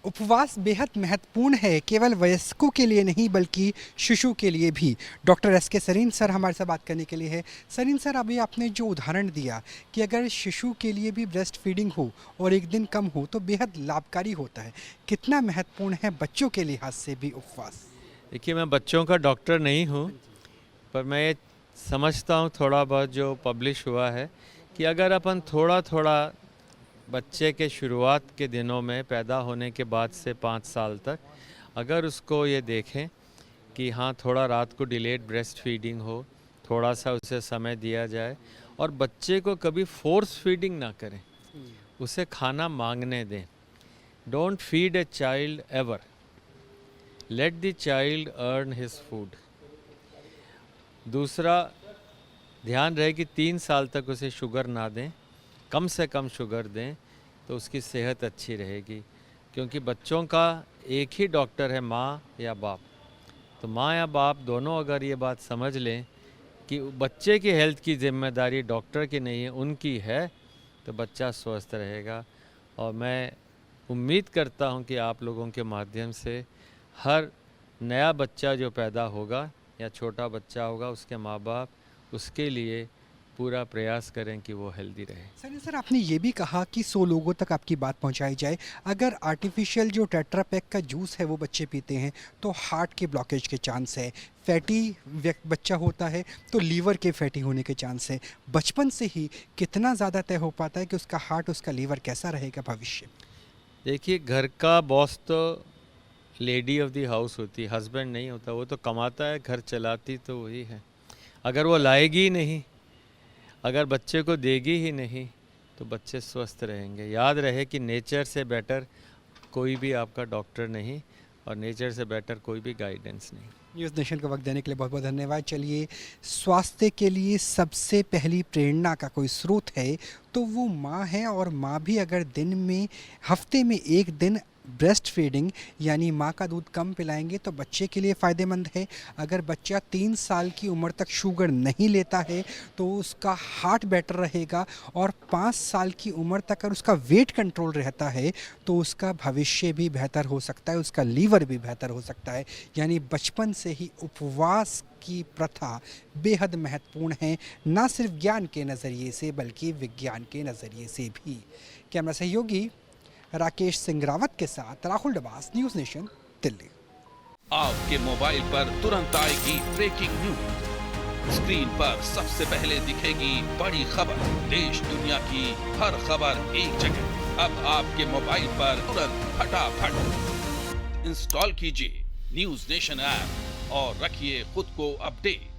उपवास बेहद महत्वपूर्ण है, केवल वयस्कों के लिए नहीं बल्कि शिशु के लिए भी। Doctor S K. सरीन सर हमारे साथ बात करने के लिए है। सरीन सर, अभी आपने जो उदाहरण दिया कि अगर शिशु के लिए भी ब्रेस्ट फीडिंग हो और एक दिन कम हो तो बेहद लाभकारी होता है, कितना महत्वपूर्ण है बच्चों के लिहाज से भी उपवास? देखिए, मैं बच्चों का डॉक्टर नहीं हूँ, पर मैं ये समझता हूँ थोड़ा बहुत जो पब्लिश हुआ है कि अगर अपन थोड़ा थोड़ा बच्चे के शुरुआत के दिनों में पैदा होने के बाद से 5 साल तक अगर उसको ये देखें कि हाँ, थोड़ा रात को डिलेड ब्रेस्ट फीडिंग हो, थोड़ा सा उसे समय दिया जाए और बच्चे को कभी फोर्स फीडिंग ना करें, उसे खाना मांगने दें। Don't feed a child ever, let the child earn his food. दूसरा, ध्यान रहे कि 3 साल तक उसे शुगर ना दें, कम से कम शुगर दें तो उसकी सेहत अच्छी रहेगी, क्योंकि बच्चों का एक ही डॉक्टर है, माँ या बाप। तो माँ या बाप दोनों अगर ये बात समझ लें कि बच्चे की हेल्थ की जिम्मेदारी डॉक्टर की नहीं है, उनकी है, तो बच्चा स्वस्थ रहेगा। और मैं उम्मीद करता हूँ कि आप लोगों के माध्यम से हर नया बच्चा जो पैदा होगा या छोटा बच्चा होगा, उसके माँ बाप उसके लिए पूरा प्रयास करें कि वो हेल्दी रहे। सर, आपने ये भी कहा कि 100 लोगों तक आपकी बात पहुंचाई जाए। अगर आर्टिफिशियल जो टेट्रा पैक का जूस है वो बच्चे पीते हैं तो हार्ट के ब्लॉकेज के चांस है, फैटी बच्चा होता है तो लीवर के फैटी होने के चांस है। बचपन से ही कितना ज़्यादा तय हो पाता है कि उसका हार्ट, उसका लीवर कैसा रहेगा भविष्य? देखिए, घर का बॉस तो लेडी ऑफ द हाउस होती है, हस्बैंड नहीं होता। वो तो कमाता है, घर चलाती तो वही है। अगर वो लाएगी ही नहीं, अगर बच्चे को देगी ही नहीं, तो बच्चे स्वस्थ रहेंगे। याद रहे कि नेचर से बेटर कोई भी आपका डॉक्टर नहीं और नेचर से बेटर कोई भी गाइडेंस नहीं। न्यूज़ नेशन का वक्त देने के लिए बहुत बहुत धन्यवाद। चलिए, स्वास्थ्य के लिए सबसे पहली प्रेरणा का कोई स्रोत है तो वो माँ है, और माँ भी अगर दिन में, हफ्ते में एक दिन ब्रेस्ट फीडिंग यानी माँ का दूध कम पिलाएंगे तो बच्चे के लिए फ़ायदेमंद है। अगर बच्चा 3 साल की उम्र तक शुगर नहीं लेता है तो उसका हार्ट बेटर रहेगा, और 5 साल की उम्र तक अगर उसका वेट कंट्रोल रहता है तो उसका भविष्य भी बेहतर हो सकता है, उसका लीवर भी बेहतर हो सकता है। यानी बचपन से ही उपवास की प्रथा बेहद महत्वपूर्ण है, ना सिर्फ ज्ञान के नज़रिए से बल्कि विज्ञान के नज़रिए से भी। कैमरा सहयोगी राकेश सिंह रावत के साथ राहुल डबास, न्यूज़ नेशन, दिल्ली। आपके मोबाइल पर तुरंत आएगी ब्रेकिंग न्यूज। स्क्रीन पर सबसे पहले दिखेगी बड़ी खबर, देश दुनिया की हर खबर एक जगह। अब आपके मोबाइल पर तुरंत फटाफट इंस्टॉल कीजिए न्यूज़ नेशन ऐप और रखिए खुद को अपडेट।